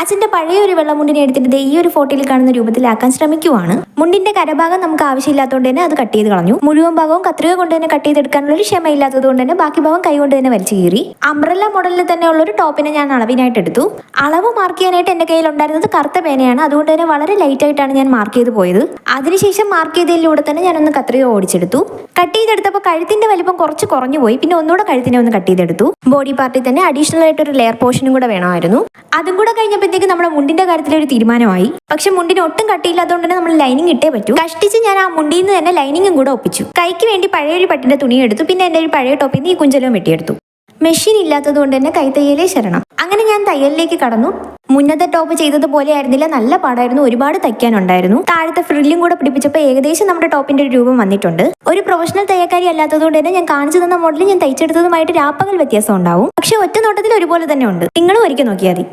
അച്ഛൻ്റെ പഴയ ഒരു വെള്ളമുണ്ടിനെ എടുത്തിട്ട് ഈ ഒരു ഫോട്ടോയിൽ കാണുന്ന രൂപത്തിലാക്കാൻ ശ്രമിക്കുവാണ്. മുണ്ടിന്റെ കരഭാഗം നമുക്ക് ആവശ്യമില്ലാത്തതുകൊണ്ട് തന്നെ അത് കട്ട് ചെയ്ത് കളഞ്ഞു. മുഴുവൻ ഭാഗവും കത്രിക കൊണ്ട് തന്നെ കട്ട് ചെയ്തെടുക്കാനുള്ള ഒരു ക്ഷമയില്ലാത്തത് കൊണ്ട് തന്നെ ബാക്കി ഭാഗം കൈ കൊണ്ട് തന്നെ വലിച്ചു കീറി. അംബ്രല്ല മോഡലിൽ തന്നെ ഉള്ള ഒരു ടോപ്പിനെ ഞാൻ അളവിനായിട്ട് എടുത്തു. അളവ് മാർക്ക് ചെയ്യാനായിട്ട് എൻ്റെ കയ്യിൽ ഉണ്ടായിരുന്നത് കറുത്ത പേനയാണ്. അതുകൊണ്ട് തന്നെ വളരെ ലൈറ്റ് ആയിട്ടാണ് ഞാൻ മാർക്ക് ചെയ്ത് പോയത്. അതിനുശേഷം മാർക്ക് ചെയ്തതിലൂടെ തന്നെ ഞാനൊന്ന് കത്രിക ഓടിച്ചെടുത്തു. കട്ട് ചെയ്തെടുത്തപ്പോൾ കഴുത്തിന്റെ വലിപ്പം കുറച്ച് കുറഞ്ഞു പോയി. പിന്നെ ഒന്നുകൂടെ കഴുത്തിനെ ഒന്ന് കട്ട് ചെയ്തെടുത്തു. ബോഡി പാർട്ടിൽ തന്നെ അഡീഷണൽ ആയിട്ട് ഒരു ലെയർ പോർഷനും കൂടെ വേണമായിരുന്നു. അതും കൂടെ കഴിഞ്ഞപ്പോഴത്തേക്ക് നമ്മുടെ മുണ്ടിന്റെ കാര്യത്തിൽ ഒരു തീരുമാനമായി. പക്ഷെ മുണ്ടിന് ഒട്ടും കട്ടിയില്ലാത്തതുകൊണ്ട് തന്നെ നമ്മൾ ലൈനിങ് ഇട്ടേ പറ്റൂ. കഷ്ടിച്ച് ഞാൻ ആ മുണ്ടിൽ നിന്ന് തന്നെ ലൈനിങ്ങും കൂടെ ഒപ്പിച്ചു. കൈക്ക് വേണ്ടി പഴയൊരു പട്ടിന്റെ തുണി എടുത്തു. പിന്നെ എൻ്റെ ഒരു പഴയ ടോപ്പിൽ നിന്ന് ഈ കുഞ്ചലവും വെട്ടിയെടുത്തു. മെഷീൻ ഇല്ലാത്തത് കൊണ്ട് തന്നെ കൈത്തയ്യലേ ശരണം. അങ്ങനെ ഞാൻ തയ്യലിലേക്ക് കടന്നു. മുന്നത്തെ ടോപ്പ് ചെയ്തതുപോലെ ആയിരുന്നില്ല, നല്ല പാടായിരുന്നു. ഒരുപാട് തയ്ക്കാനുണ്ടായിരുന്നു. താഴത്തെ ഫ്രില്ലും കൂടെ പിടിപ്പിച്ചപ്പോൾ ഏകദേശം നമ്മുടെ ടോപ്പിന്റെ ഒരു രൂപം വന്നിട്ടുണ്ട്. ഒരു പ്രൊഫഷണൽ തയ്യക്കാരി അല്ലാത്തതുകൊണ്ട് തന്നെ ഞാൻ കാണിച്ചു തന്ന മോഡൽ ഞാൻ തയ്ച്ചെടുത്തതുമായിട്ട് രാപ്പകൽ വ്യത്യാസം ഉണ്ടാവും. പക്ഷെ ഒറ്റ നോട്ടത്തിൽ ഒരുപോലെ തന്നെ ഉണ്ട്. നിങ്ങളും ഒരിക്കൽ നോക്കിയാൽ മതി.